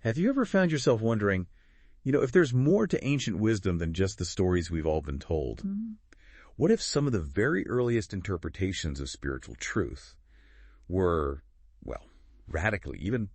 Have you ever found yourself wondering, if there's more to ancient wisdom than just the stories we've all been told? Mm-hmm. What if some of the very earliest interpretations of spiritual truth were, well, radically, even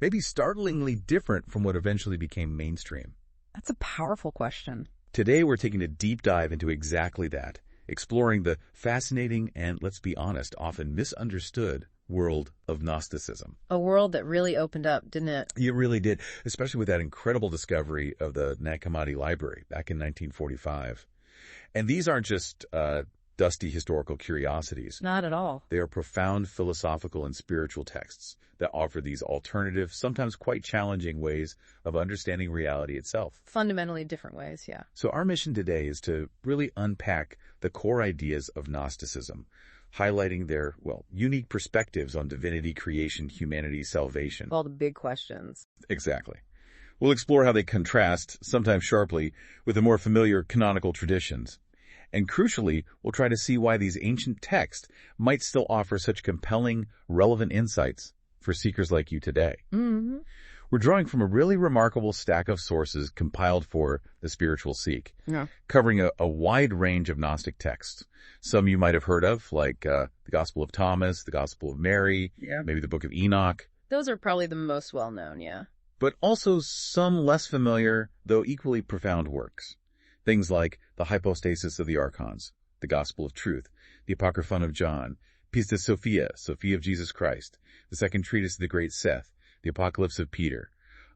maybe startlingly different from what eventually became mainstream? That's a powerful question. Today, we're taking a deep dive into exactly that, exploring the fascinating and, let's be honest, often misunderstood world of Gnosticism. A world that really opened up, didn't it? It really did, especially with that incredible discovery of the Nag Hammadi Library back in 1945. And these aren't just dusty historical curiosities. Not at all. They are profound philosophical and spiritual texts that offer these alternative, sometimes quite challenging ways of understanding reality itself. Fundamentally different ways, yeah. So our mission today is to really unpack the core ideas of Gnosticism, highlighting their, unique perspectives on divinity, creation, humanity, salvation. All the big questions. Exactly. We'll explore how they contrast, sometimes sharply, with the more familiar canonical traditions. And crucially, we'll try to see why these ancient texts might still offer such compelling, relevant insights for seekers like you today. Mm-hmm. We're drawing from a really remarkable stack of sources compiled for The Spiritual Seek, Yeah. covering a wide range of Gnostic texts. Some you might have heard of, like the Gospel of Thomas, the Gospel of Mary, maybe the Book of Enoch. Those are probably the most well-known, yeah. But also some less familiar, though equally profound works. Things like the Hypostasis of the Archons, the Gospel of Truth, the Apocryphon of John, Pistis Sophia, Sophia of Jesus Christ, the Second Treatise of the Great Seth, the Apocalypse of Peter,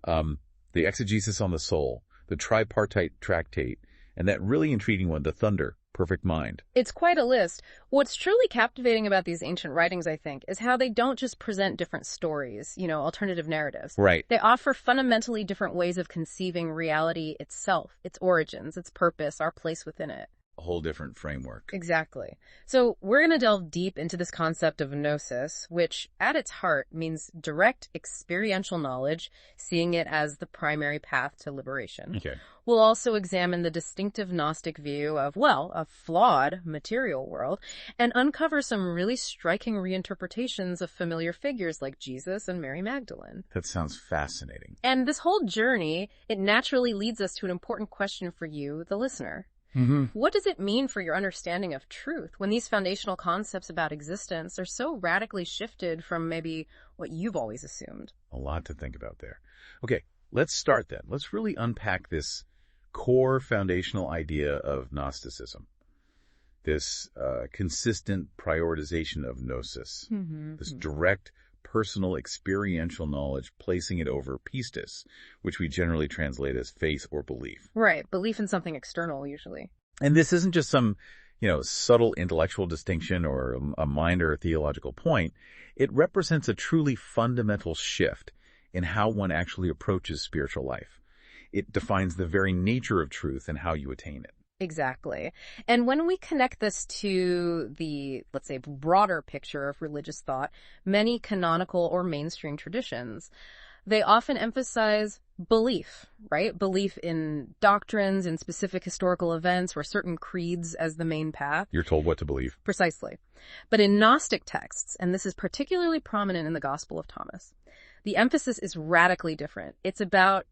the Exegesis on the Soul, the Tripartite Tractate, and that really intriguing one, the Thunder, Perfect Mind. It's quite a list. What's truly captivating about these ancient writings, I think, is how they don't just present different stories, alternative narratives. Right. They offer fundamentally different ways of conceiving reality itself, its origins, its purpose, our place within it. A whole different framework. Exactly. So we're going to delve deep into this concept of gnosis, which at its heart means direct experiential knowledge, seeing it as the primary path to liberation. Okay. We'll also examine the distinctive Gnostic view of, a flawed material world, and uncover some really striking reinterpretations of familiar figures like Jesus and Mary Magdalene. That sounds fascinating. And this whole journey, it naturally leads us to an important question for you, the listener. Mm-hmm. What does it mean for your understanding of truth when these foundational concepts about existence are so radically shifted from maybe what you've always assumed? A lot to think about there. Okay, let's start then. Let's really unpack this core foundational idea of Gnosticism, this consistent prioritization of gnosis, this direct personal experiential knowledge, placing it over pistis, which we generally translate as faith or belief. Right, belief in something external usually. And this isn't just some, subtle intellectual distinction or a minor theological point. It represents a truly fundamental shift in how one actually approaches spiritual life. It defines the very nature of truth and how you attain it. Exactly. And when we connect this to the, let's say, broader picture of religious thought, many canonical or mainstream traditions, they often emphasize belief, right? Belief in doctrines, in specific historical events, or certain creeds as the main path. You're told what to believe. Precisely. But in Gnostic texts, and this is particularly prominent in the Gospel of Thomas, the emphasis is radically different. It's about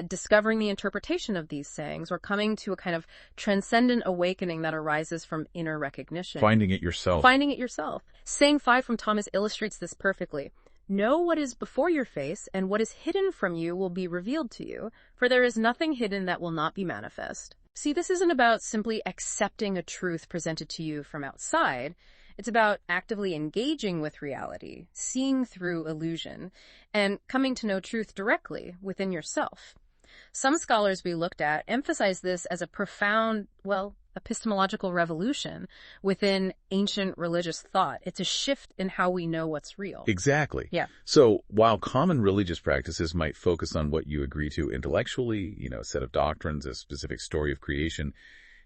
discovering the interpretation of these sayings, or coming to a kind of transcendent awakening that arises from inner recognition. Finding it yourself. Finding it yourself. Saying 5 from Thomas illustrates this perfectly. Know what is before your face, and what is hidden from you will be revealed to you, for there is nothing hidden that will not be manifest. See, this isn't about simply accepting a truth presented to you from outside. It's about actively engaging with reality, seeing through illusion, and coming to know truth directly within yourself. Some scholars we looked at emphasize this as a profound, epistemological revolution within ancient religious thought. It's a shift in how we know what's real. Exactly. Yeah. So while common religious practices might focus on what you agree to intellectually, a set of doctrines, a specific story of creation,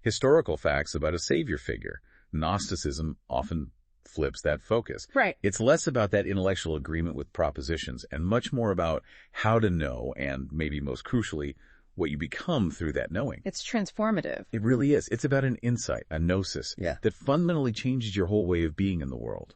historical facts about a savior figure, Gnosticism often flips that focus. Right. It's less about that intellectual agreement with propositions and much more about how to know and, maybe most crucially, what you become through that knowing. It's transformative. It really is. It's about an insight, a gnosis, Yeah. that fundamentally changes your whole way of being in the world.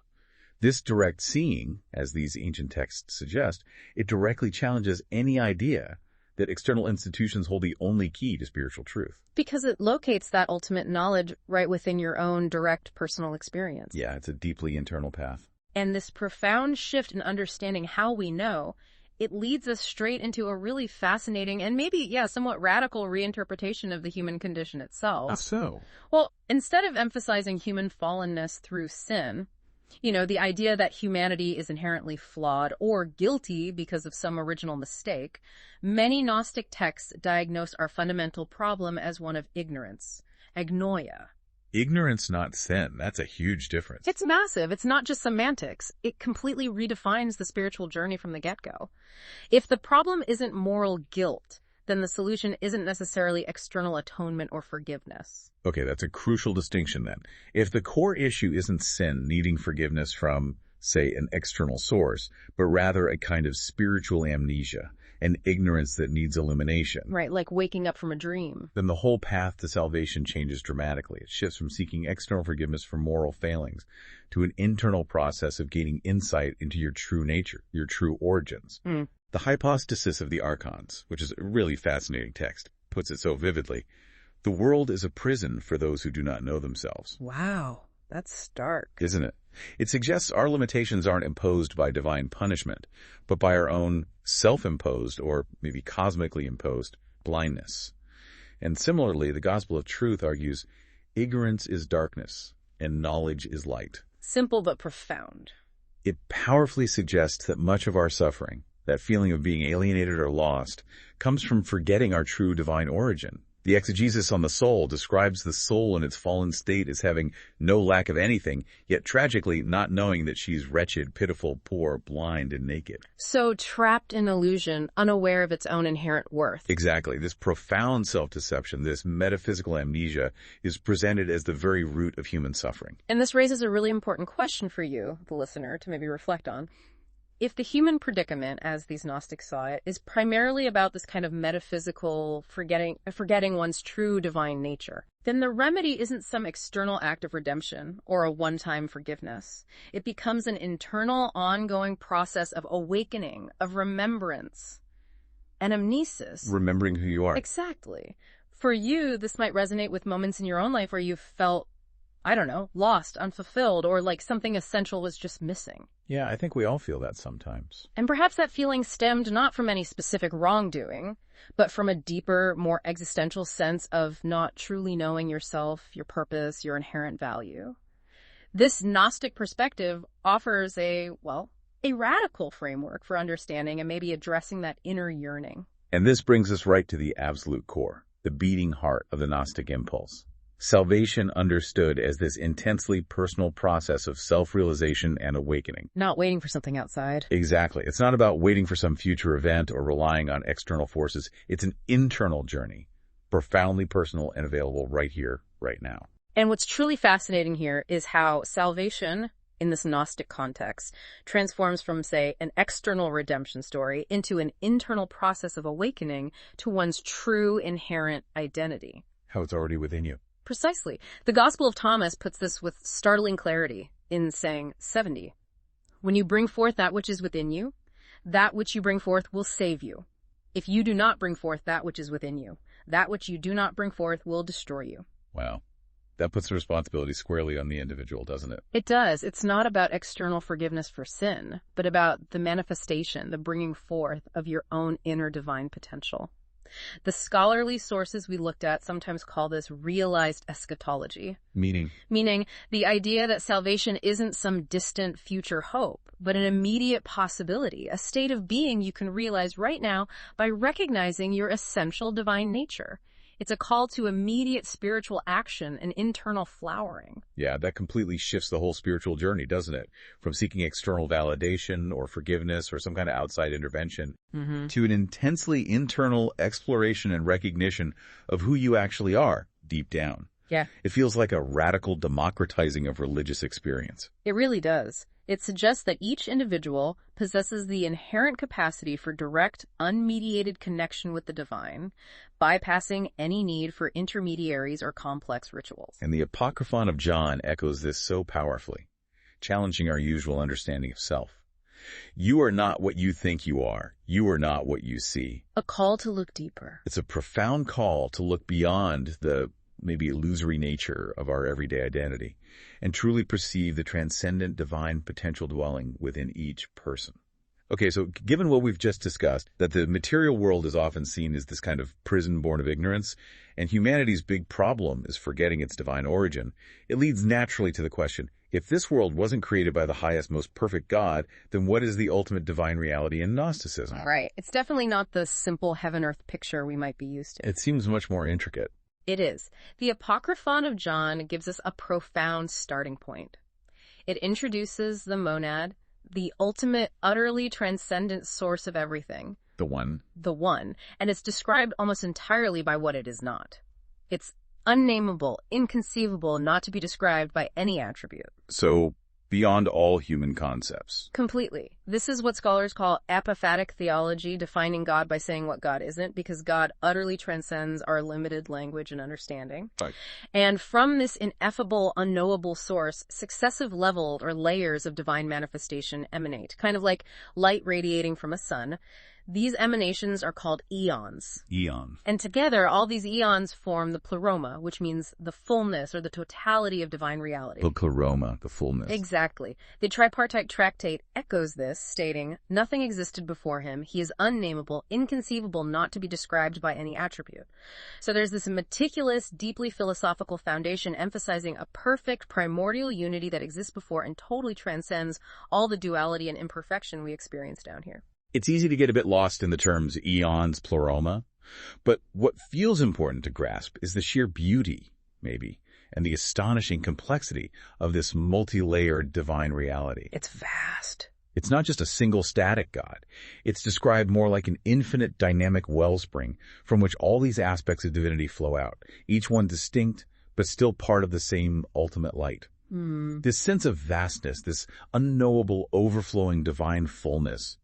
This direct seeing, as these ancient texts suggest, it directly challenges any idea that external institutions hold the only key to spiritual truth. Because it locates that ultimate knowledge right within your own direct personal experience. Yeah, it's a deeply internal path. And this profound shift in understanding how we know, it leads us straight into a really fascinating and maybe, somewhat radical reinterpretation of the human condition itself. How so? Well, instead of emphasizing human fallenness through sin, the idea that humanity is inherently flawed or guilty because of some original mistake, many Gnostic texts diagnose our fundamental problem as one of ignorance, agnoia. Ignorance, not sin. That's a huge difference. It's massive. It's not just semantics. It completely redefines the spiritual journey from the get-go. If the problem isn't moral guilt, then the solution isn't necessarily external atonement or forgiveness. Okay, that's a crucial distinction then. If the core issue isn't sin needing forgiveness from, say, an external source, but rather a kind of spiritual amnesia, an ignorance that needs illumination. Right, like waking up from a dream. Then the whole path to salvation changes dramatically. It shifts from seeking external forgiveness for moral failings to an internal process of gaining insight into your true nature, your true origins. The hypostasis of the archons, which is a really fascinating text, puts it so vividly. The world is a prison for those who do not know themselves. Wow, that's stark. Isn't it? It suggests our limitations aren't imposed by divine punishment, but by our own self-imposed, or maybe cosmically imposed, blindness. And similarly, the gospel of truth argues, ignorance is darkness, and knowledge is light. Simple but profound. It powerfully suggests that much of our suffering, that feeling of being alienated or lost, comes from forgetting our true divine origin. The exegesis on the soul describes the soul in its fallen state as having no lack of anything, yet tragically not knowing that she's wretched, pitiful, poor, blind, and naked. So trapped in illusion, unaware of its own inherent worth. Exactly. This profound self-deception, this metaphysical amnesia, is presented as the very root of human suffering. And this raises a really important question for you, the listener, to maybe reflect on. If the human predicament, as these Gnostics saw it, is primarily about this kind of metaphysical forgetting one's true divine nature, then the remedy isn't some external act of redemption or a one-time forgiveness. It becomes an internal, ongoing process of awakening, of remembrance, anamnesis. Remembering who you are. Exactly. For you, this might resonate with moments in your own life where you felt, lost, unfulfilled, or like something essential was just missing. Yeah, I think we all feel that sometimes. And perhaps that feeling stemmed not from any specific wrongdoing, but from a deeper, more existential sense of not truly knowing yourself, your purpose, your inherent value. This Gnostic perspective offers a radical framework for understanding and maybe addressing that inner yearning. And this brings us right to the absolute core, the beating heart of the Gnostic impulse. Salvation understood as this intensely personal process of self-realization and awakening. Not waiting for something outside. Exactly. It's not about waiting for some future event or relying on external forces. It's an internal journey, profoundly personal and available right here, right now. And what's truly fascinating here is how salvation, in this Gnostic context, transforms from, say, an external redemption story into an internal process of awakening to one's true inherent identity. How it's already within you. Precisely. The Gospel of Thomas puts this with startling clarity in saying 70. When you bring forth that which is within you, that which you bring forth will save you. If you do not bring forth that which is within you, that which you do not bring forth will destroy you. Wow. That puts the responsibility squarely on the individual, doesn't it? It does. It's not about external forgiveness for sin, but about the manifestation, the bringing forth of your own inner divine potential. The scholarly sources we looked at sometimes call this realized eschatology. Meaning the idea that salvation isn't some distant future hope, but an immediate possibility, a state of being you can realize right now by recognizing your essential divine nature. It's a call to immediate spiritual action and internal flowering. Yeah, that completely shifts the whole spiritual journey, doesn't it? From seeking external validation or forgiveness or some kind of outside intervention to an intensely internal exploration and recognition of who you actually are deep down. Yeah. It feels like a radical democratizing of religious experience. It really does. It suggests that each individual possesses the inherent capacity for direct, unmediated connection with the divine, bypassing any need for intermediaries or complex rituals. And the Apocryphon of John echoes this so powerfully. challenging our usual understanding of self. You are not what you think you are. You are not what you see. A call to look deeper. It's a profound call to look beyond the maybe illusory nature of our everyday identity and truly perceive the transcendent divine potential dwelling within each person. Okay, so given what we've just discussed, that the material world is often seen as this kind of prison born of ignorance, and humanity's big problem is forgetting its divine origin, it leads naturally to the question, if this world wasn't created by the highest, most perfect God, then what is the ultimate divine reality in Gnosticism? Right. It's definitely not the simple heaven-earth picture we might be used to. It seems much more intricate. It is. The Apocryphon of John gives us a profound starting point. It introduces the monad, the ultimate, utterly transcendent source of everything. The one. The one. And it's described almost entirely by what it is not. It's unnameable, inconceivable, not to be described by any attribute. So, beyond all human concepts. Completely. This is what scholars call apophatic theology, defining God by saying what God isn't, because God utterly transcends our limited language and understanding. Right. And from this ineffable, unknowable source, successive levels or layers of divine manifestation emanate, kind of like light radiating from a sun. These emanations are called eons. Eon. And together, all these eons form the Pleroma, which means the fullness or the totality of divine reality. The Pleroma, the fullness. Exactly. The tripartite tractate echoes this, stating, nothing existed before him. He is unnameable, inconceivable, not to be described by any attribute. So there's this meticulous, deeply philosophical foundation emphasizing a perfect primordial unity that exists before and totally transcends all the duality and imperfection we experience down here. It's easy to get a bit lost in the terms eons, Pleroma, but what feels important to grasp is the sheer beauty, maybe, and the astonishing complexity of this multi-layered divine reality. It's vast. It's not just a single static God. It's described more like an infinite dynamic wellspring from which all these aspects of divinity flow out, each one distinct, but still part of the same ultimate light. This sense of vastness, this unknowable, overflowing divine fullness,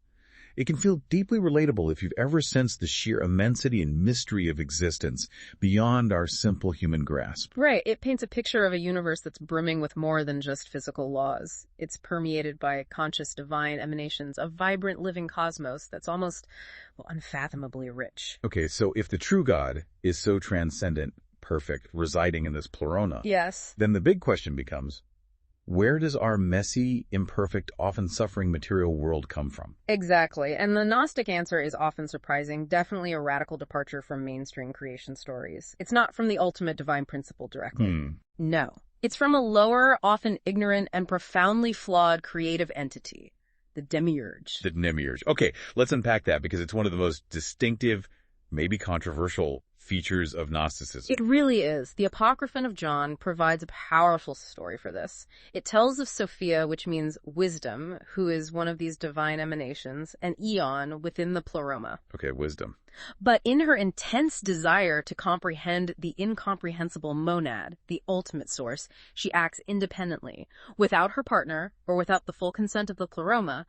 it can feel deeply relatable if you've ever sensed the sheer immensity and mystery of existence beyond our simple human grasp. Right. It paints a picture of a universe that's brimming with more than just physical laws. It's permeated by conscious divine emanations, a vibrant living cosmos that's almost unfathomably rich. Okay, so if the true God is so transcendent, perfect, residing in this Pleroma, yes, then the big question becomes, where does our messy, imperfect, often suffering material world come from? Exactly. And the Gnostic answer is often surprising, definitely a radical departure from mainstream creation stories. It's not from the ultimate divine principle directly. No. It's from a lower, often ignorant, and profoundly flawed creative entity, the demiurge. The demiurge. Okay, let's unpack that because it's one of the most distinctive, maybe controversial features of Gnosticism. It really is. The Apocryphon of John provides a powerful story for this. It tells of Sophia, which means wisdom, who is one of these divine emanations, an eon within the Pleroma. Okay, wisdom. But in her intense desire to comprehend the incomprehensible monad, the ultimate source, she acts independently, without her partner or without the full consent of the Pleroma.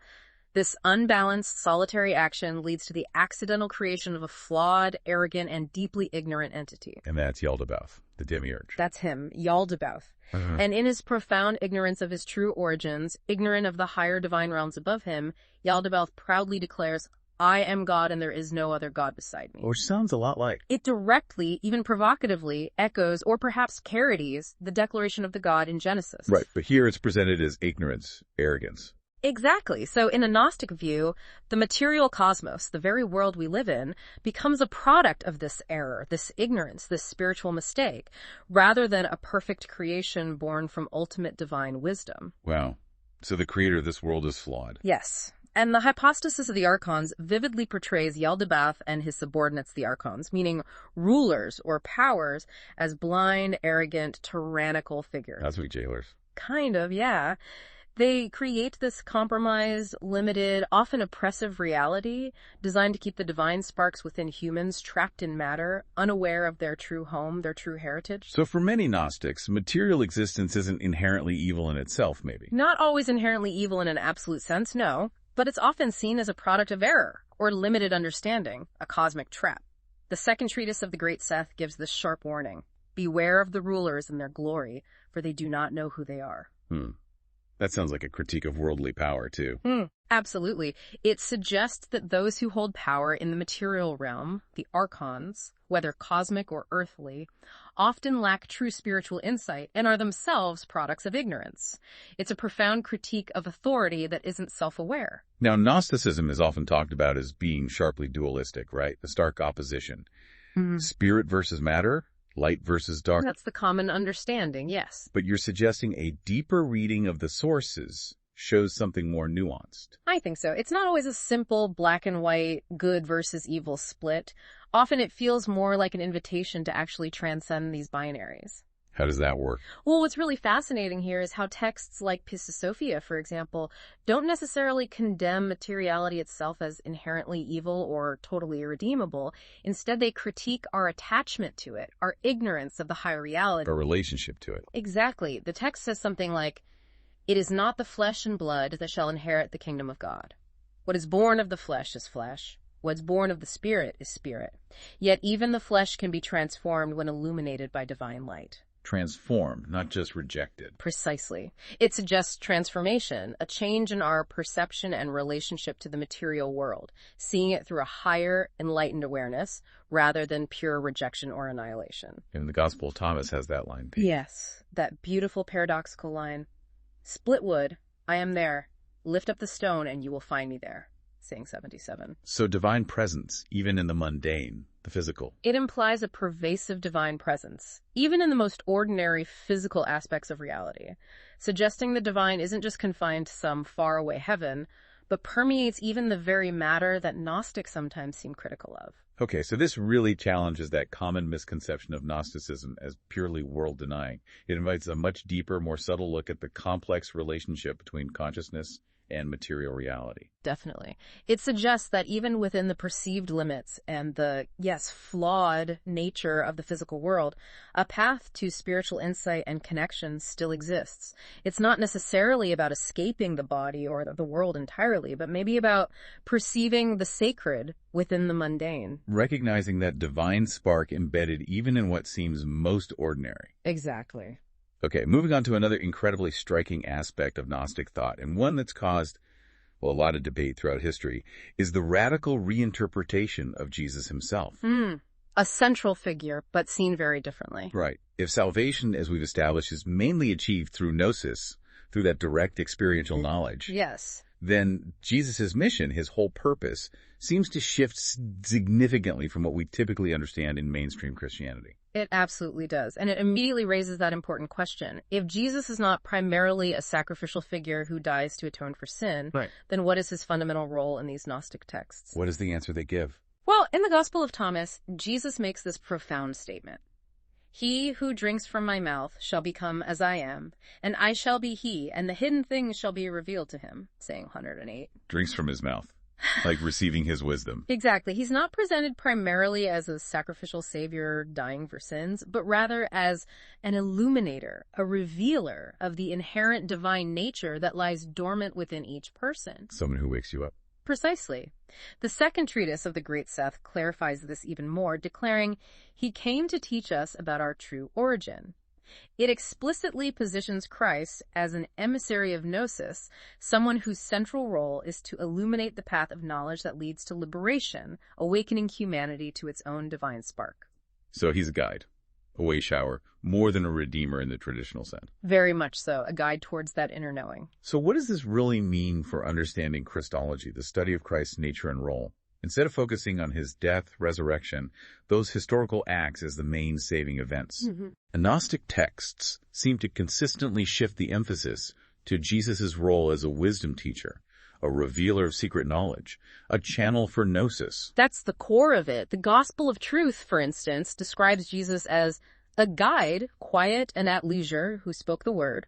This unbalanced, solitary action leads to the accidental creation of a flawed, arrogant, and deeply ignorant entity. And that's Yaldabaoth, the demiurge. That's him, Yaldabaoth. And in his profound ignorance of his true origins, ignorant of the higher divine realms above him, Yaldabaoth proudly declares, I am God and there is no other God beside me. Which sounds a lot like. It directly, even provocatively, echoes, or perhaps parodies, the declaration of the God in Genesis. Right, but here it's presented as ignorance, arrogance. Exactly. So in a Gnostic view, the material cosmos, the very world we live in, becomes a product of this error, this ignorance, this spiritual mistake, rather than a perfect creation born from ultimate divine wisdom. Wow. So the creator of this world is flawed. Yes. And the hypostasis of the archons vividly portrays Yaldabaoth and his subordinates, the archons, meaning rulers or powers, as blind, arrogant, tyrannical figures. Cosmic jailers. Kind of, yeah. They create this compromised, limited, often oppressive reality designed to keep the divine sparks within humans trapped in matter, unaware of their true home, their true heritage. So for many Gnostics, material existence isn't inherently evil in itself, maybe. Not always inherently evil in an absolute sense, no, but it's often seen as a product of error or limited understanding, a cosmic trap. The second treatise of the Great Seth gives this sharp warning. Beware of the rulers and their glory, for they do not know who they are. That sounds like a critique of worldly power, too. Absolutely. It suggests that those who hold power in the material realm, the archons, whether cosmic or earthly, often lack true spiritual insight and are themselves products of ignorance. It's a profound critique of authority that isn't self-aware. Now, Gnosticism is often talked about as being sharply dualistic, right? The stark opposition. Spirit versus matter, light versus dark. That's the common understanding, yes. But you're suggesting a deeper reading of the sources shows something more nuanced. I think so. It's not always a simple black and white, good versus evil split. Often it feels more like an invitation to actually transcend these binaries. How does that work? Well, what's really fascinating here is how texts like Pistis Sophia, for example, don't necessarily condemn materiality itself as inherently evil or totally irredeemable. Instead, they critique our attachment to it, our ignorance of the higher reality. Our relationship to it. Exactly. The text says something like, "It is not the flesh and blood that shall inherit the kingdom of God. What is born of the flesh is flesh. What's born of the spirit is spirit. Yet even the flesh can be transformed when illuminated by divine light." Transformed, not just rejected. Precisely. It suggests transformation, a change in our perception and relationship to the material world, seeing it through a higher, enlightened awareness rather than pure rejection or annihilation. And the Gospel of Thomas has that line. Yes, that beautiful paradoxical line. "Split wood, I am there. Lift up the stone and you will find me there." Saying 77. So divine presence, even in the mundane, the physical. It implies a pervasive divine presence, even in the most ordinary physical aspects of reality, suggesting the divine isn't just confined to some faraway heaven, but permeates even the very matter that Gnostics sometimes seem critical of. Okay, so this really challenges that common misconception of Gnosticism as purely world-denying. It invites a much deeper, more subtle look at the complex relationship between consciousness and material reality. Definitely. It suggests that even within the perceived limits and the, yes, flawed nature of the physical world, a path to spiritual insight and connection still exists. It's not necessarily about escaping the body or the world entirely, but maybe about perceiving the sacred within the mundane. Recognizing that divine spark embedded even in what seems most ordinary. Exactly. Okay, moving on to another incredibly striking aspect of Gnostic thought, and one that's caused, well, a lot of debate throughout history, is the radical reinterpretation of Jesus himself. A central figure, but seen very differently. Right. If salvation, as we've established, is mainly achieved through gnosis, through that direct experiential knowledge, Yes. then Jesus' mission, his whole purpose, seems to shift significantly from what we typically understand in mainstream Christianity. It absolutely does. And it immediately raises that important question. If Jesus is not primarily a sacrificial figure who dies to atone for sin, then what is his fundamental role in these Gnostic texts? What is the answer they give? Well, in the Gospel of Thomas, Jesus makes this profound statement. "He who drinks from my mouth shall become as I am, and I shall be he, and the hidden things shall be revealed to him," saying 108. Drinks from his mouth, like receiving his wisdom. Exactly. He's not presented primarily as a sacrificial savior dying for sins, but rather as an illuminator, a revealer of the inherent divine nature that lies dormant within each person. Someone who wakes you up. Precisely. The second treatise of the Great Seth clarifies this even more, declaring, "He came to teach us about our true origin." It explicitly positions Christ as an emissary of Gnosis, someone whose central role is to illuminate the path of knowledge that leads to liberation, awakening humanity to its own divine spark. So he's a guide, a way shower, more than a redeemer in the traditional sense. Very much so, a guide towards that inner knowing. So what does this really mean for understanding Christology, the study of Christ's nature and role? Instead of focusing on his death, resurrection, those historical acts as the main saving events. Gnostic texts seem to consistently shift the emphasis to Jesus' role as a wisdom teacher, a revealer of secret knowledge, a channel for gnosis. That's the core of it. The Gospel of Truth, for instance, describes Jesus as a guide, quiet and at leisure, who spoke the word.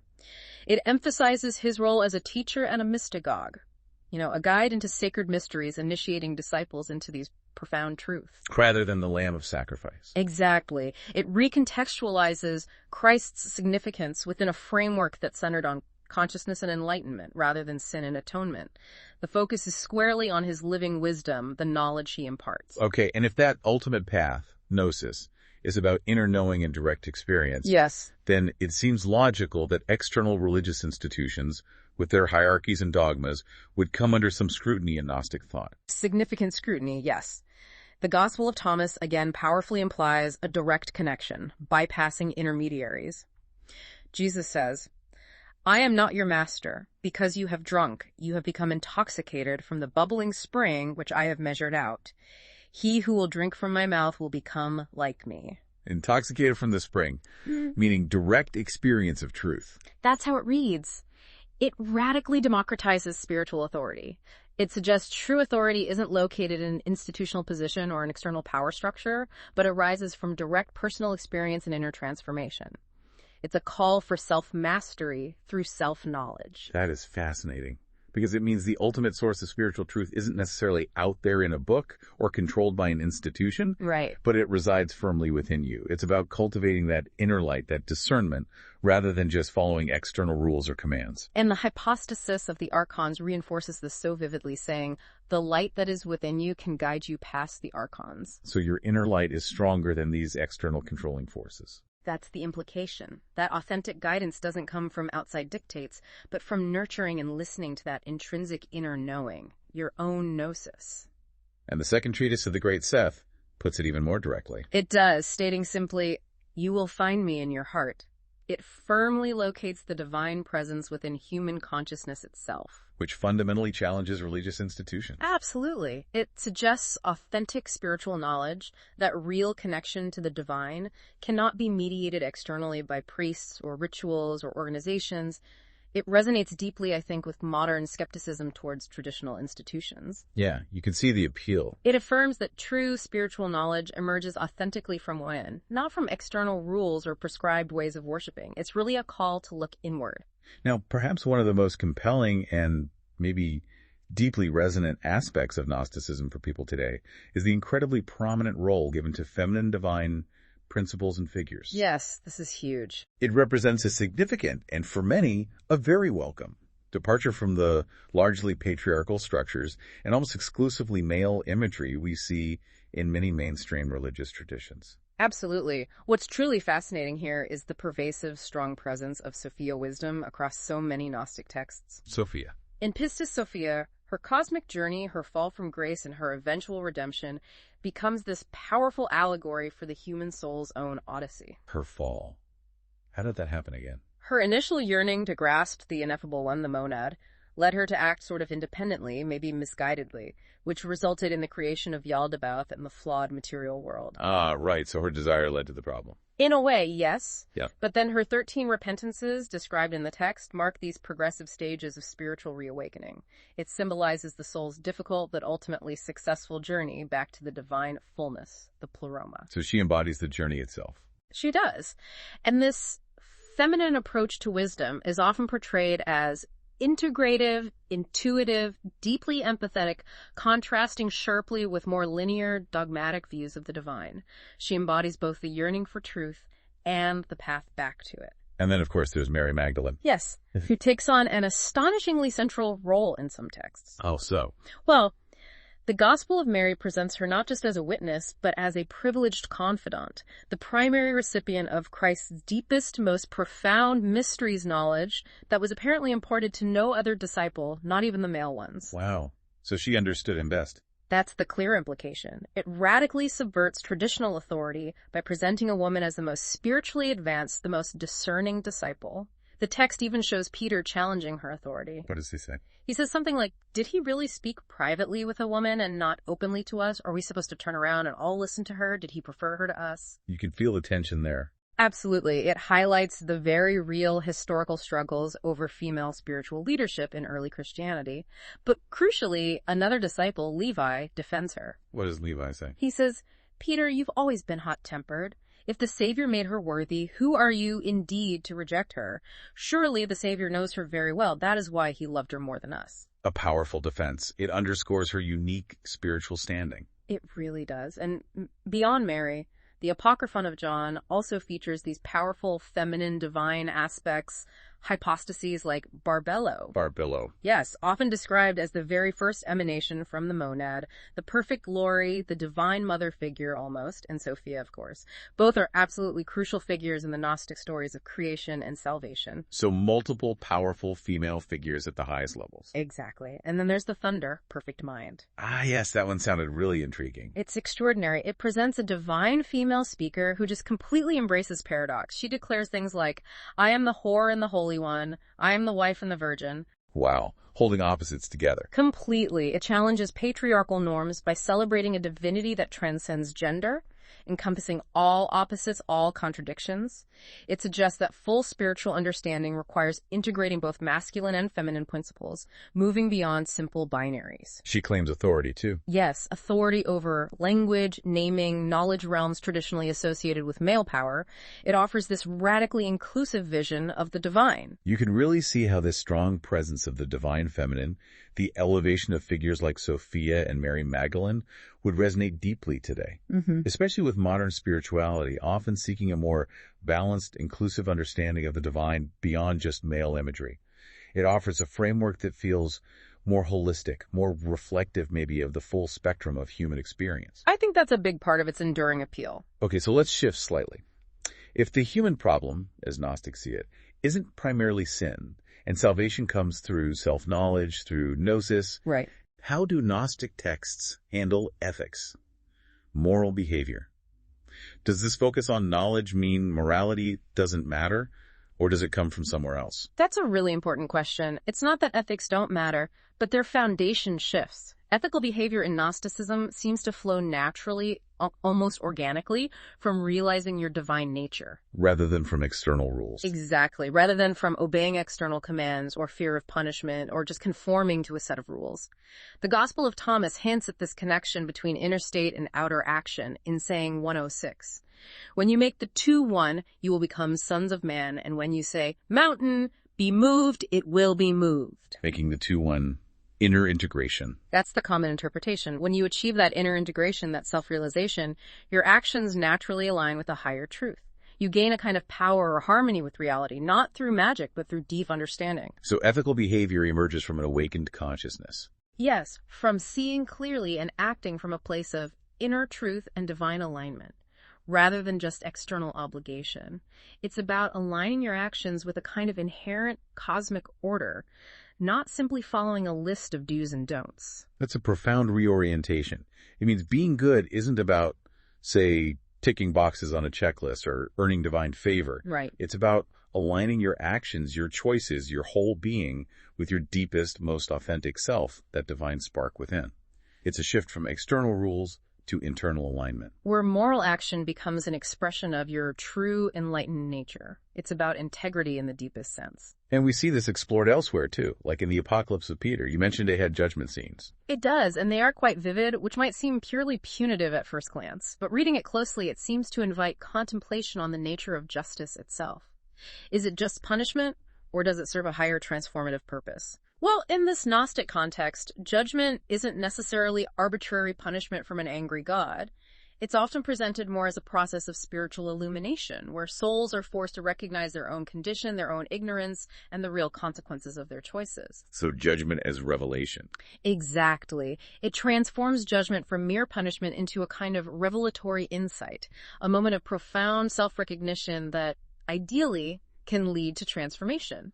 It emphasizes his role as a teacher and a mystagogue. A guide into sacred mysteries, initiating disciples into these profound truths. Rather than the lamb of sacrifice. Exactly. It recontextualizes Christ's significance within a framework that's centered on consciousness and enlightenment rather than sin and atonement. The focus is squarely on his living wisdom, the knowledge he imparts. Okay, and if that ultimate path, gnosis, is about inner knowing and direct experience, Yes. then it seems logical that external religious institutions, with their hierarchies and dogmas, would come under some scrutiny in Gnostic thought. Significant scrutiny, yes. The Gospel of Thomas again powerfully implies a direct connection, bypassing intermediaries. Jesus says, "I am not your master. Because you have drunk, you have become intoxicated from the bubbling spring which I have measured out. He who will drink from my mouth will become like me." Intoxicated from the spring, meaning direct experience of truth. That's how it reads. It radically democratizes spiritual authority. It suggests true authority isn't located in an institutional position or an external power structure, but arises from direct personal experience and inner transformation. It's a call for self-mastery through self-knowledge. That is fascinating, because it means the ultimate source of spiritual truth isn't necessarily out there in a book or controlled by an institution, Right. but it resides firmly within you. It's about cultivating that inner light, that discernment, rather than just following external rules or commands. And the hypostasis of the archons reinforces this so vividly, saying, the light that is within you can guide you past the archons. So your inner light is stronger than these external controlling forces. That's the implication. That authentic guidance doesn't come from outside dictates, but from nurturing and listening to that intrinsic inner knowing, your own gnosis. And the second treatise of the great Seth puts it even more directly. It does, stating simply, "You will find me in your heart." It firmly locates the divine presence within human consciousness itself. Which fundamentally challenges religious institutions. Absolutely. It suggests authentic spiritual knowledge, that real connection to the divine cannot be mediated externally by priests or rituals or organizations. It resonates deeply, I think, with modern skepticism towards traditional institutions. Yeah, you can see the appeal. It affirms that true spiritual knowledge emerges authentically from within, not from external rules or prescribed ways of worshiping. It's really a call to look inward. Now, perhaps one of the most compelling and maybe deeply resonant aspects of Gnosticism for people today is the incredibly prominent role given to feminine divine principles and figures. Yes, this is huge. It represents a significant, and for many, a very welcome, departure from the largely patriarchal structures and almost exclusively male imagery we see in many mainstream religious traditions. Absolutely. What's truly fascinating here is the pervasive, strong presence of Sophia wisdom across so many Gnostic texts. Sophia. In Pistis Sophia, her cosmic journey, her fall from grace, and her eventual redemption becomes this powerful allegory for the human soul's own odyssey. Her fall. How did that happen again? Her initial yearning to grasp the ineffable one, the monad, led her to act sort of independently, maybe misguidedly, which resulted in the creation of Yaldabaoth and the flawed material world. Ah, right. So her desire led to the problem. In a way, yes. Yeah. But then her 13 repentances, described in the text, mark these progressive stages of spiritual reawakening. It symbolizes the soul's difficult but ultimately successful journey back to the divine fullness, the Pleroma. So she embodies the journey itself. She does. And this feminine approach to wisdom is often portrayed as integrative, intuitive, deeply empathetic, contrasting sharply with more linear, dogmatic views of the divine. She embodies both the yearning for truth and the path back to it. And then, of course, there's Mary Magdalene. Yes, who takes on an astonishingly central role in some texts. Oh, so? Well, the Gospel of Mary presents her not just as a witness, but as a privileged confidant, the primary recipient of Christ's deepest, most profound mysteries knowledge that was apparently imparted to no other disciple, not even the male ones. Wow. So she understood him best. That's the clear implication. It radically subverts traditional authority by presenting a woman as the most spiritually advanced, the most discerning disciple. The text even shows Peter challenging her authority. What does he say? He says something like, did he really speak privately with a woman and not openly to us? Are we supposed to turn around and all listen to her? Did he prefer her to us? You can feel the tension there. Absolutely. It highlights the very real historical struggles over female spiritual leadership in early Christianity. But crucially, another disciple, Levi, defends her. What does Levi say? He says, Peter, you've always been hot-tempered. If the Savior made her worthy, who are you indeed to reject her? Surely the Savior knows her very well. That is why he loved her more than us. A powerful defense. It underscores her unique spiritual standing. It really does. And beyond Mary, the Apocryphon of John also features these powerful feminine divine aspects Hypostases like Barbelo. Barbelo. Yes, often described as the very first emanation from the monad, the perfect glory, the divine mother figure almost, and Sophia, of course. Both are absolutely crucial figures in the Gnostic stories of creation and salvation. So multiple powerful female figures at the highest levels. Exactly. And then there's the thunder, perfect mind. Ah, yes, that one sounded really intriguing. It's extraordinary. It presents a divine female speaker who just completely embraces paradox. She declares things like, I am the whore and the holy one. I am the wife and the virgin. Wow, holding opposites together. Completely. It challenges patriarchal norms by celebrating a divinity that transcends gender, encompassing all opposites, all contradictions. It suggests that full spiritual understanding requires integrating both masculine and feminine principles, moving beyond simple binaries. She claims authority, too. Yes, authority over language, naming, knowledge realms traditionally associated with male power. It offers this radically inclusive vision of the divine. You can really see how this strong presence of the divine feminine, the elevation of figures like Sophia and Mary Magdalene, would resonate deeply today, especially with modern spirituality, often seeking a more balanced, inclusive understanding of the divine beyond just male imagery. It offers a framework that feels more holistic, more reflective maybe of the full spectrum of human experience. I think that's a big part of its enduring appeal. Okay, so let's shift slightly. If the human problem, as Gnostics see it, isn't primarily sin, and salvation comes through self-knowledge, through gnosis, Right. how do Gnostic texts handle ethics, moral behavior? Does this focus on knowledge mean morality doesn't matter, or does it come from somewhere else? That's a really important question. It's not that ethics don't matter, but their foundation shifts. Ethical behavior in Gnosticism seems to flow naturally, almost organically, from realizing your divine nature. Rather than from external rules. Exactly, rather than from obeying external commands or fear of punishment or just conforming to a set of rules. The Gospel of Thomas hints at this connection between inner state and outer action in saying 106. When you make the two one, you will become sons of man, and when you say, mountain, be moved, it will be moved. Making the two one inner integration. That's the common interpretation. When you achieve that inner integration, that self-realization, your actions naturally align with a higher truth. You gain a kind of power or harmony with reality, not through magic, but through deep understanding. So ethical behavior emerges from an awakened consciousness. Yes, from seeing clearly and acting from a place of inner truth and divine alignment, rather than just external obligation. It's about aligning your actions with a kind of inherent cosmic order, not simply following a list of do's and don'ts. That's a profound reorientation. It means being good isn't about, say, ticking boxes on a checklist or earning divine favor. Right. It's about aligning your actions, your choices, your whole being with your deepest, most authentic self, that divine spark within. It's a shift from external rules to internal alignment. Where moral action becomes an expression of your true enlightened nature. It's about integrity in the deepest sense. And we see this explored elsewhere, too, like in the Apocalypse of Peter. You mentioned it had judgment scenes. It does, and they are quite vivid, which might seem purely punitive at first glance. But reading it closely, it seems to invite contemplation on the nature of justice itself. Is it just punishment, or does it serve a higher transformative purpose? Well, in this Gnostic context, judgment isn't necessarily arbitrary punishment from an angry God. It's often presented more as a process of spiritual illumination, where souls are forced to recognize their own condition, their own ignorance, and the real consequences of their choices. So judgment as revelation. Exactly. It transforms judgment from mere punishment into a kind of revelatory insight, a moment of profound self-recognition that, ideally, can lead to transformation.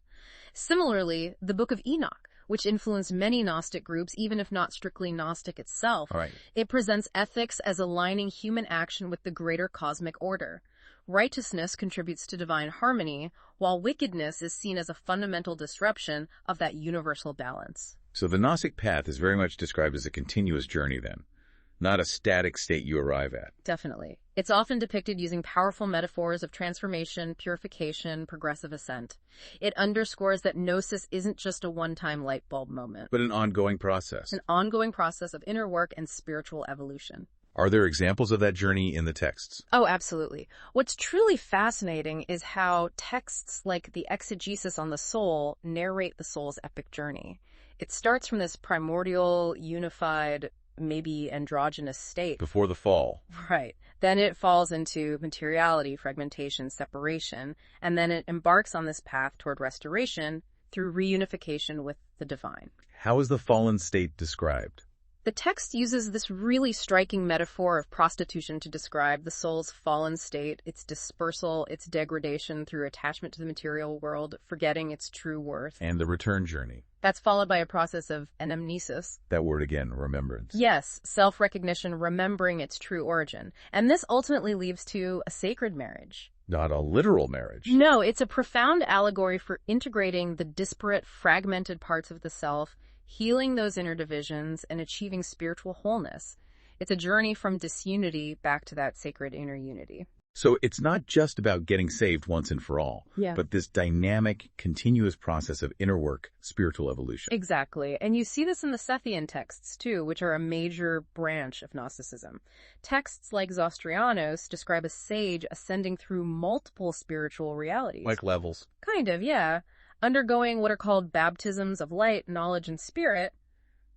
Similarly, the Book of Enoch, which influenced many Gnostic groups, even if not strictly Gnostic itself, It presents ethics as aligning human action with the greater cosmic order. Righteousness contributes to divine harmony, while wickedness is seen as a fundamental disruption of that universal balance. So the Gnostic path is very much described as a continuous journey then, not a static state you arrive at. Definitely. It's often depicted using powerful metaphors of transformation, purification, progressive ascent. It underscores that gnosis isn't just a one-time light bulb moment, But an ongoing process. an ongoing process of inner work and spiritual evolution. Are there examples of that journey in the texts? Oh, absolutely. What's truly fascinating is how texts like the Exegesis on the Soul narrate the soul's epic journey. It starts from this primordial, unified maybe androgynous state. Before the fall. Right. Then it falls into materiality, fragmentation, separation, and then it embarks on this path toward restoration through reunification with the divine. How is the fallen state described? The text uses this really striking metaphor of prostitution to describe the soul's fallen state, its dispersal, its degradation through attachment to the material world, forgetting its true worth. And the return journey. That's followed by a process of anamnesis. That word again, remembrance. Yes, self-recognition, remembering its true origin. And this ultimately leads to a sacred marriage. Not a literal marriage. No, it's a profound allegory for integrating the disparate, fragmented parts of the self, healing those inner divisions, and achieving spiritual wholeness. It's a journey from disunity back to that sacred inner unity. So it's not just about getting saved once and for all, but this dynamic, continuous process of inner work, spiritual evolution. Exactly. And you see this in the Sethian texts, too, which are a major branch of Gnosticism. Texts like Zostrianos describe a sage ascending through multiple spiritual realities. Like levels. Kind of, yeah. Undergoing what are called baptisms of light, knowledge, and spirit.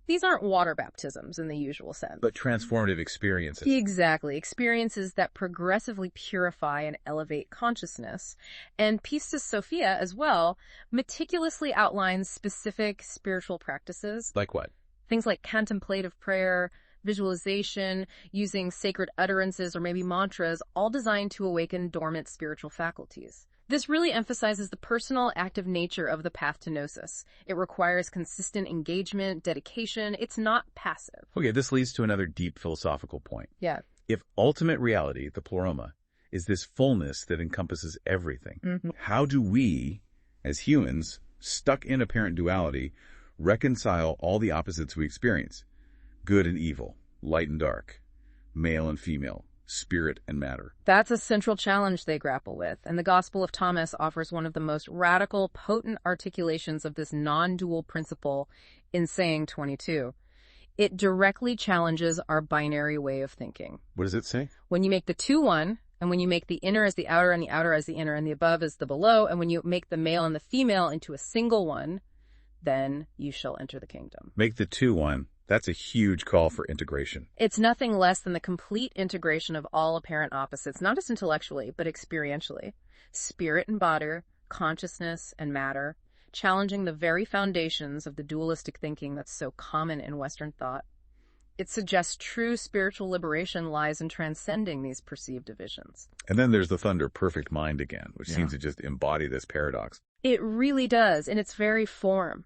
These aren't water baptisms in the usual sense. But transformative experiences. Exactly. Experiences that progressively purify and elevate consciousness. And Pistis Sophia, as well, meticulously outlines specific spiritual practices. Like what? Things like contemplative prayer, visualization, using sacred utterances or maybe mantras, all designed to awaken dormant spiritual faculties. This really emphasizes the personal, active nature of the path to gnosis. It requires consistent engagement, dedication. It's not passive. Okay, this leads to another deep philosophical point. Yeah. If ultimate reality, the Pleroma, is this fullness that encompasses everything, how do we, as humans, stuck in apparent duality, reconcile all the opposites we experience? Good and evil, light and dark, male and female, spirit and matter. That's a central challenge they grapple with, and the Gospel of Thomas offers one of the most radical, potent articulations of this non-dual principle in saying 22. It directly challenges our binary way of thinking. What does it say? When you make the two one, and when you make the inner as the outer and the outer as the inner and the above as the below, and when you make the male and the female into a single one, then you shall enter the kingdom. Make the two one. That's a huge call for integration. It's nothing less than the complete integration of all apparent opposites, not just intellectually, but experientially. Spirit and body, consciousness and matter, challenging the very foundations of the dualistic thinking that's so common in Western thought. It suggests true spiritual liberation lies in transcending these perceived divisions. And then there's the thunder perfect mind again, which seems to just embody this paradox. It really does, in its very form.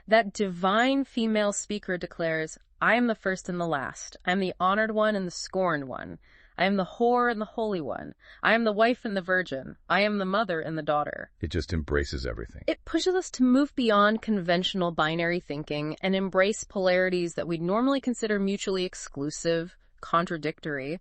That divine female speaker declares, I am the first and the last. I am the honored one and the scorned one. I am the whore and the holy one. I am the wife and the virgin. I am the mother and the daughter. It just embraces everything. It pushes us to move beyond conventional binary thinking and embrace polarities that we'd normally consider mutually exclusive, contradictory.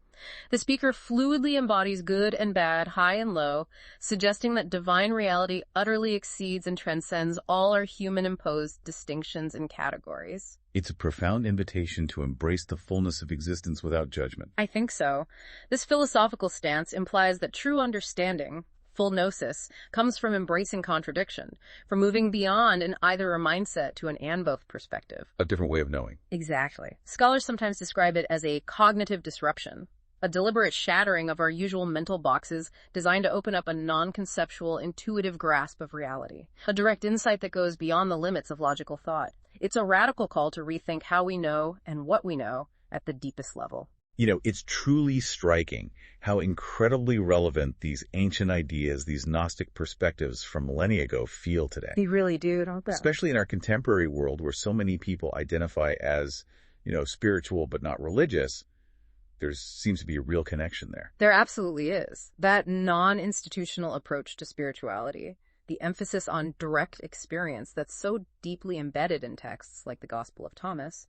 The speaker fluidly embodies good and bad, high and low, suggesting that divine reality utterly exceeds and transcends all our human-imposed distinctions and categories. It's a profound invitation to embrace the fullness of existence without judgment. I think so. This philosophical stance implies that true understanding, full gnosis, comes from embracing contradiction, from moving beyond an either a mindset to an and both perspective. A different way of knowing. Exactly. Scholars sometimes describe it as a cognitive disruption, a deliberate shattering of our usual mental boxes designed to open up a non-conceptual, intuitive grasp of reality, a direct insight that goes beyond the limits of logical thought. It's a radical call to rethink how we know and what we know at the deepest level. You know, it's truly striking how incredibly relevant these ancient ideas, these Gnostic perspectives from millennia ago feel today. They really do, don't they? Especially in our contemporary world where so many people identify as, spiritual but not religious. There seems to be a real connection there. There absolutely is. That non-institutional approach to spirituality, the emphasis on direct experience that's so deeply embedded in texts like the Gospel of Thomas,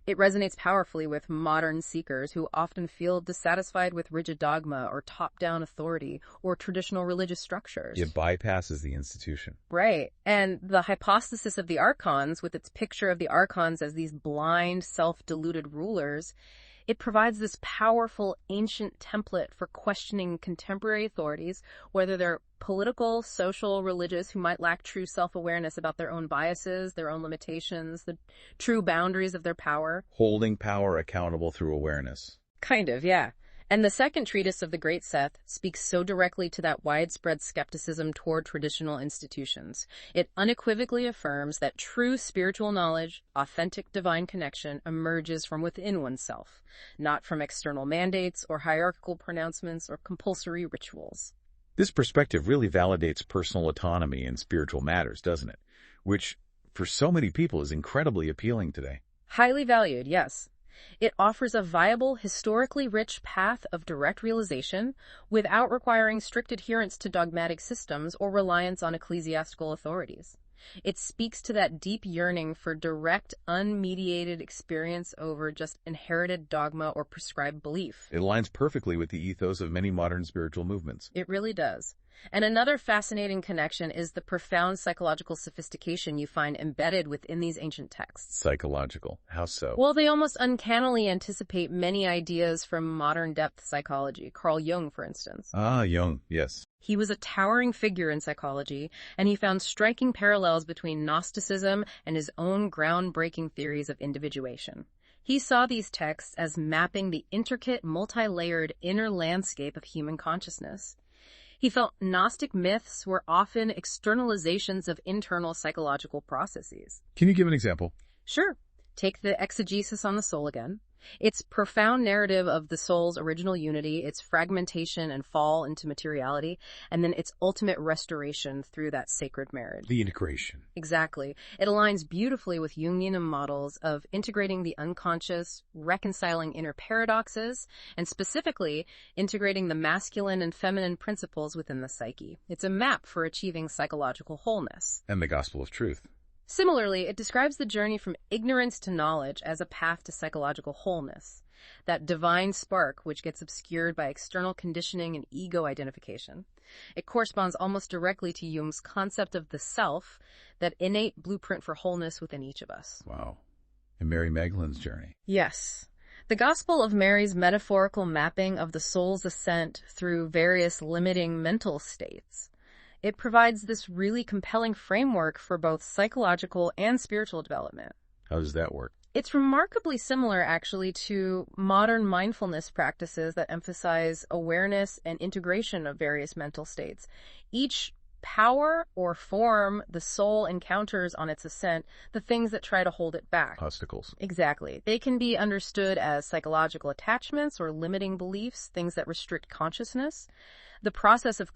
it resonates powerfully with modern seekers who often feel dissatisfied with rigid dogma or top-down authority or traditional religious structures. It bypasses the institution. Right. And the hypostasis of the archons, with its picture of the archons as these blind, self-deluded rulers, It provides this powerful ancient template for questioning contemporary authorities, whether they're political, social, religious, who might lack true self-awareness about their own biases, their own limitations, the true boundaries of their power. Holding power accountable through awareness. Kind of, yeah. And the second treatise of the Great Seth speaks so directly to that widespread skepticism toward traditional institutions. It unequivocally affirms that true spiritual knowledge, authentic divine connection, emerges from within oneself, not from external mandates or hierarchical pronouncements or compulsory rituals. This perspective really validates personal autonomy in spiritual matters, doesn't it? Which, for so many people, is incredibly appealing today. Highly valued, yes. It offers a viable, historically rich path of direct realization without requiring strict adherence to dogmatic systems or reliance on ecclesiastical authorities. It speaks to that deep yearning for direct, unmediated experience over just inherited dogma or prescribed belief. It aligns perfectly with the ethos of many modern spiritual movements. It really does. And another fascinating connection is the profound psychological sophistication you find embedded within these ancient texts. Psychological? How so? Well, they almost uncannily anticipate many ideas from modern depth psychology. Carl Jung, for instance. Ah, Jung, yes. He was a towering figure in psychology, and he found striking parallels between Gnosticism and his own groundbreaking theories of individuation. He saw these texts as mapping the intricate, multi-layered inner landscape of human consciousness. He felt Gnostic myths were often externalizations of internal psychological processes. Can you give an example? Sure. Take the exegesis on the soul again. Its profound narrative of the soul's original unity, its fragmentation and fall into materiality, and then its ultimate restoration through that sacred marriage. The integration. Exactly. It aligns beautifully with Jungian models of integrating the unconscious, reconciling inner paradoxes, and specifically integrating the masculine and feminine principles within the psyche. It's a map for achieving psychological wholeness. And the gospel of truth. Similarly, it describes the journey from ignorance to knowledge as a path to psychological wholeness, that divine spark which gets obscured by external conditioning and ego identification. It corresponds almost directly to Jung's concept of the self, that innate blueprint for wholeness within each of us. Wow. And Mary Magdalene's journey. Yes. The Gospel of Mary's metaphorical mapping of the soul's ascent through various limiting mental states. It provides this really compelling framework for both psychological and spiritual development. How does that work? It's remarkably similar, actually, to modern mindfulness practices that emphasize awareness and integration of various mental states. Each power or form the soul encounters on its ascent, the things that try to hold it back. Obstacles. Exactly. They can be understood as psychological attachments or limiting beliefs, things that restrict consciousness. The process of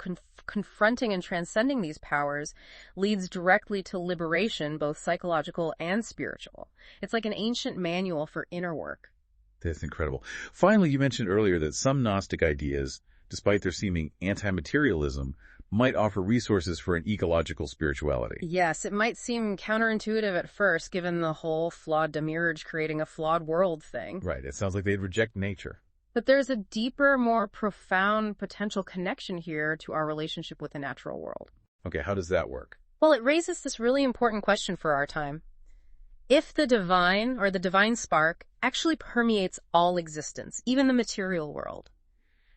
confronting and transcending these powers leads directly to liberation, both psychological and spiritual. It's like an ancient manual for inner work. That's incredible. Finally, you mentioned earlier that some Gnostic ideas, despite their seeming anti-materialism, might offer resources for an ecological spirituality. Yes, it might seem counterintuitive at first, given the whole flawed demiurge creating a flawed world thing. Right. It sounds like they'd reject nature. But there's a deeper, more profound potential connection here to our relationship with the natural world. Okay, how does that work? Well, it raises this really important question for our time. If the divine, or the divine spark, actually permeates all existence, even the material world,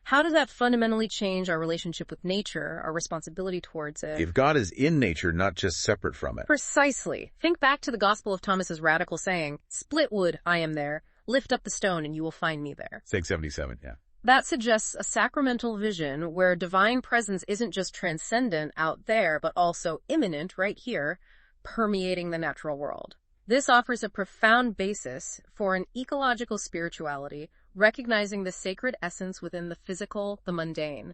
how does that fundamentally change our relationship with nature, our responsibility towards it? If God is in nature, not just separate from it. Precisely. Think back to the Gospel of Thomas's radical saying, "Split wood, I am there. Lift up the stone and you will find me there." 677, yeah. That suggests a sacramental vision where divine presence isn't just transcendent out there, but also immanent right here, permeating the natural world. This offers a profound basis for an ecological spirituality, recognizing the sacred essence within the physical, the mundane.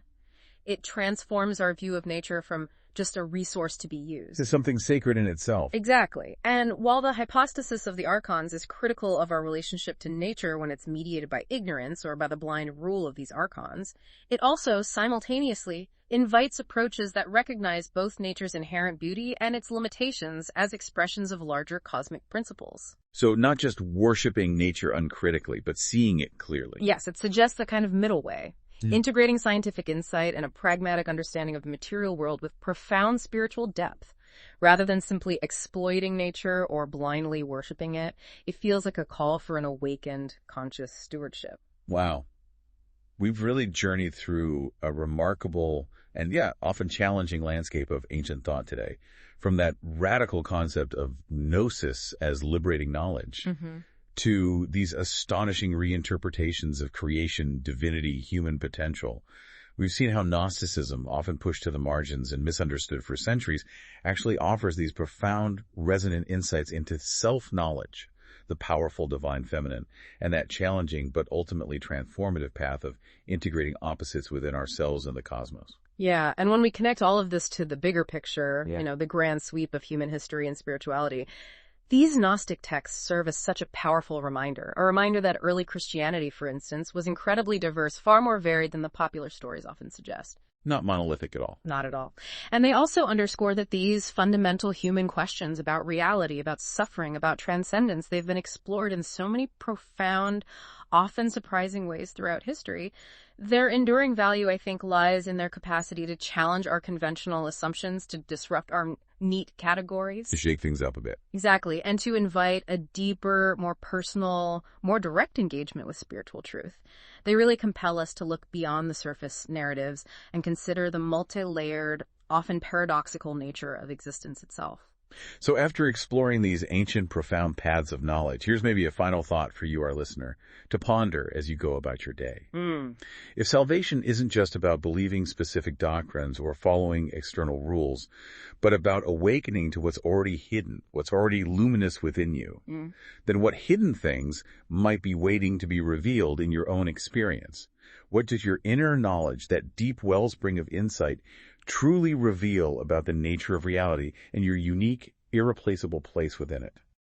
It transforms our view of nature from just a resource to be used. It's something sacred in itself. Exactly. And while the hypostasis of the archons is critical of our relationship to nature when it's mediated by ignorance or by the blind rule of these archons, it also simultaneously invites approaches that recognize both nature's inherent beauty and its limitations as expressions of larger cosmic principles. So not just worshiping nature uncritically, but seeing it clearly. Yes, it suggests a kind of middle way. Integrating scientific insight and a pragmatic understanding of the material world with profound spiritual depth. Rather than simply exploiting nature or blindly worshiping it, it feels like a call for an awakened, conscious stewardship. Wow. We've really journeyed through a remarkable and, often challenging landscape of ancient thought today. From that radical concept of gnosis as liberating knowledge to these astonishing reinterpretations of creation, divinity, human potential. We've seen how Gnosticism, often pushed to the margins and misunderstood for centuries, actually offers these profound, resonant insights into self-knowledge, the powerful divine feminine, and that challenging but ultimately transformative path of integrating opposites within ourselves and the cosmos. Yeah, and when we connect all of this to the bigger picture, Yeah. the grand sweep of human history and spirituality, these Gnostic texts serve as such a powerful reminder. A reminder that early Christianity, for instance, was incredibly diverse, far more varied than the popular stories often suggest. Not monolithic at all. Not at all. And they also underscore that these fundamental human questions about reality, about suffering, about transcendence, they've been explored in so many profound, often surprising ways throughout history. Their enduring value, I think, lies in their capacity to challenge our conventional assumptions, to disrupt our neat categories. To shake things up a bit. Exactly. And to invite a deeper, more personal, more direct engagement with spiritual truth. They really compel us to look beyond the surface narratives and consider the multi-layered, often paradoxical nature of existence itself. So after exploring these ancient, profound paths of knowledge, here's maybe a final thought for you, our listener, to ponder as you go about your day. If salvation isn't just about believing specific doctrines or following external rules, but about awakening to what's already hidden, what's already luminous within you, then what hidden things might be waiting to be revealed in your own experience? What does your inner knowledge, that deep wellspring of insight, truly reveal about the nature of reality and your unique, irreplaceable place within it?